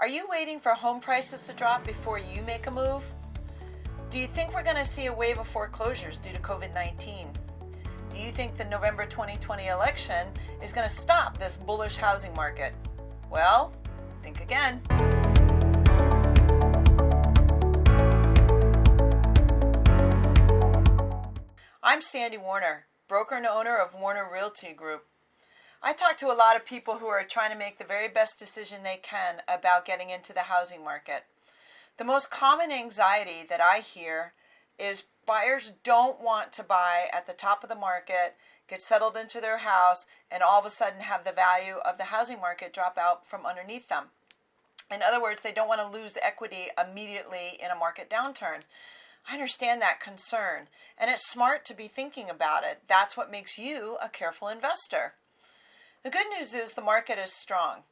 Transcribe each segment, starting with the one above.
Are you waiting for home prices to drop before you make a move? Do you think we're going to see a wave of foreclosures due to COVID-19? Do you think the November 2020 election is going to stop this bullish housing market? Well, think again. I'm SandiWarner, broker and owner of Warner Realty Group. I talk to a lot of people who are trying to make the very best decision they can about getting into the housing market. The most common anxiety that I hear is buyers don't want to buy at the top of the market, get settled into their house, and all of a sudden have the value of the housing market drop out from underneath them. In other words, they don't want to lose equity immediately in a market downturn. I understand that concern, and it's smart to be thinking about it. That's what makes you a careful investor. The good news is the market is strong,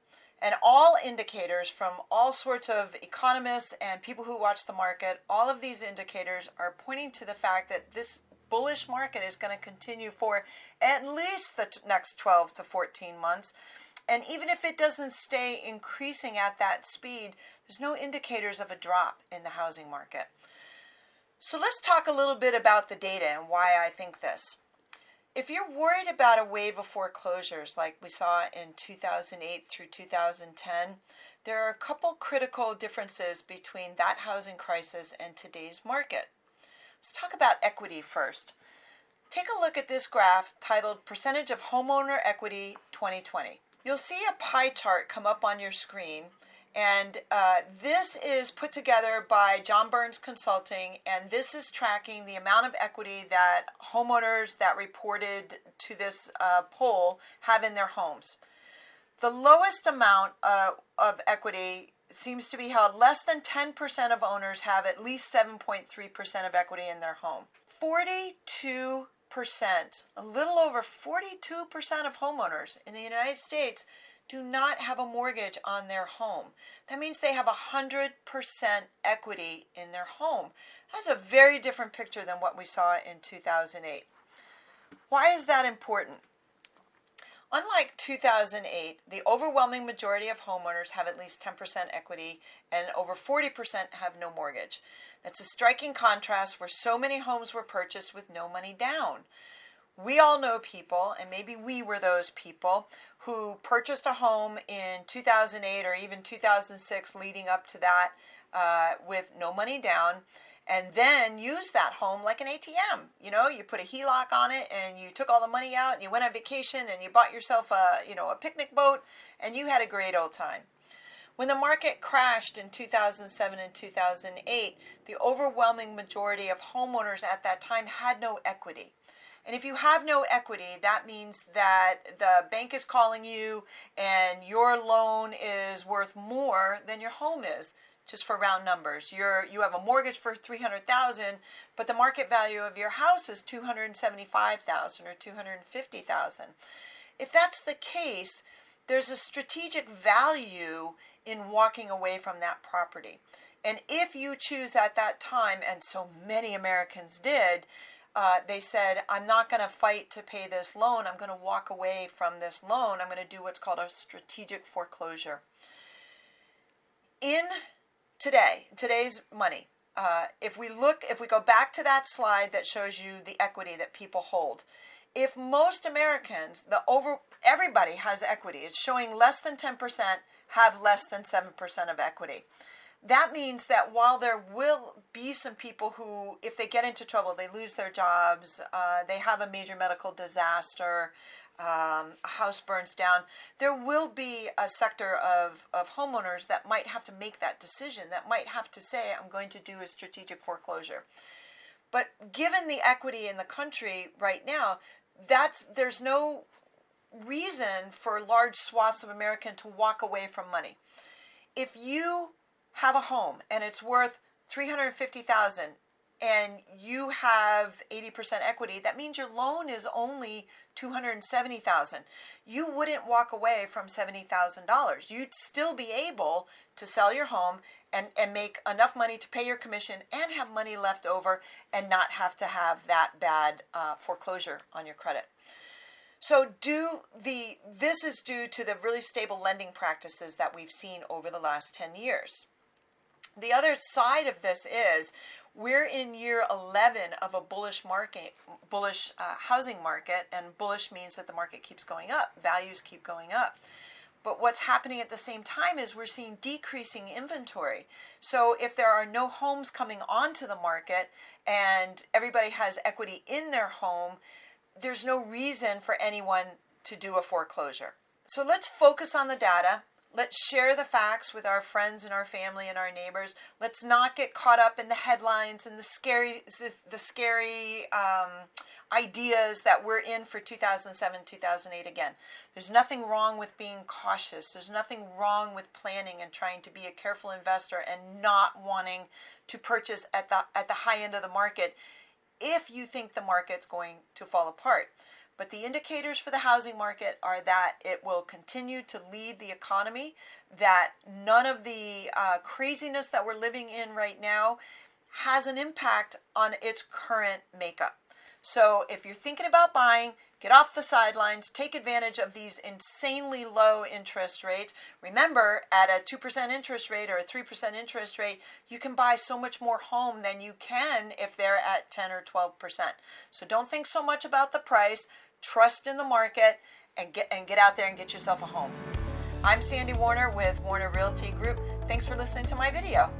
and all indicators from all sorts of economists and people who watch the market, all of these indicators are pointing to the fact that this bullish market is going to continue for at least the next 12 to 14 months. And even if it doesn't stay increasing at that speed, there's no indicators of a drop in the housing market. So let's talk a little bit about the data and why I think this. If you're worried about a wave of foreclosures like we saw in 2008 through 2010, there are a couple critical differences between that housing crisis and today's market. Let's talk about equity first. Take a look at this graph titled Percentage of Homeowner Equity 2020. You'll see a pie chart come up on your screen, and this is put together by John Burns Consulting, and this is tracking the amount of equity that homeowners that reported to this poll have in their homes. The lowest amount of equity seems to be held. Less than 10% of owners have at least 7.3% of equity in their home. 42%, a little over 42% of homeowners in the United States do not have a mortgage on their home. That means they have 100% equity in their home. That's a very different picture than what we saw in 2008. Why is that important? Unlike 2008, the overwhelming majority of homeowners have at least 10% equity and over 40% have no mortgage. That's a striking contrast where so many homes were purchased with no money down. We all know people, and maybe we were those people, who purchased a home in 2008 or even 2006 leading up to that with no money down, and then used that home like an ATM. You know, you put a HELOC on it and you took all the money out and you went on vacation and you bought yourself a picnic boat and you had a great old time. When the market crashed in 2007 and 2008, the overwhelming majority of homeowners at that time had no equity. And if you have no equity, that means that the bank is calling you and your loan is worth more than your home is, just for round numbers. You have a mortgage for $300,000, but the market value of your house is $275,000 or $250,000. If that's the case, there's a strategic value in walking away from that property. And if you choose at that time, and so many Americans did, they said, I'm not going to fight to pay this loan. I'm going to walk away from this loan. I'm going to do what's called a strategic foreclosure. In today's money, if we go back to that slide that shows you the equity that people hold, if most Americans, everybody has equity, it's showing less than 10% have less than 7% of equity. That means that while there will be some people who, if they get into trouble, they lose their jobs, they have a major medical disaster, a house burns down, there will be a sector of homeowners that might have to make that decision, that might have to say, I'm going to do a strategic foreclosure. But given the equity in the country right now, there's no reason for large swaths of Americans to walk away from money. If you have a home and it's worth $350,000 and you have 80% equity, that means your loan is only $270,000. You wouldn't walk away from $70,000. You'd still be able to sell your home and make enough money to pay your commission and have money left over and not have to have that bad foreclosure on your credit. So this is due to the really stable lending practices that we've seen over the last 10 years. The other side of this is we're in year 11 of a bullish housing market, and bullish means that the market keeps going up, values keep going up. But what's happening at the same time is we're seeing decreasing inventory. So if there are no homes coming onto the market and everybody has equity in their home, there's no reason for anyone to do a foreclosure. So let's focus on the data. Let's share the facts with our friends and our family and our neighbors. Let's not get caught up in the headlines and the scary ideas that we're in for 2007, 2008 again. There's nothing wrong with being cautious. There's nothing wrong with planning and trying to be a careful investor and not wanting to purchase at the high end of the market if you think the market's going to fall apart. But the indicators for the housing market are that it will continue to lead the economy, that none of the craziness that we're living in right now has an impact on its current makeup. So if you're thinking about buying, get off the sidelines, take advantage of these insanely low interest rates. Remember, at a 2% interest rate or a 3% interest rate, you can buy so much more home than you can if they're at 10 or 12%. So don't think so much about the price. Trust in the market and get out there and get yourself a home. I'm SandiWarner with Warner Realty Group. Thanks for listening to my video.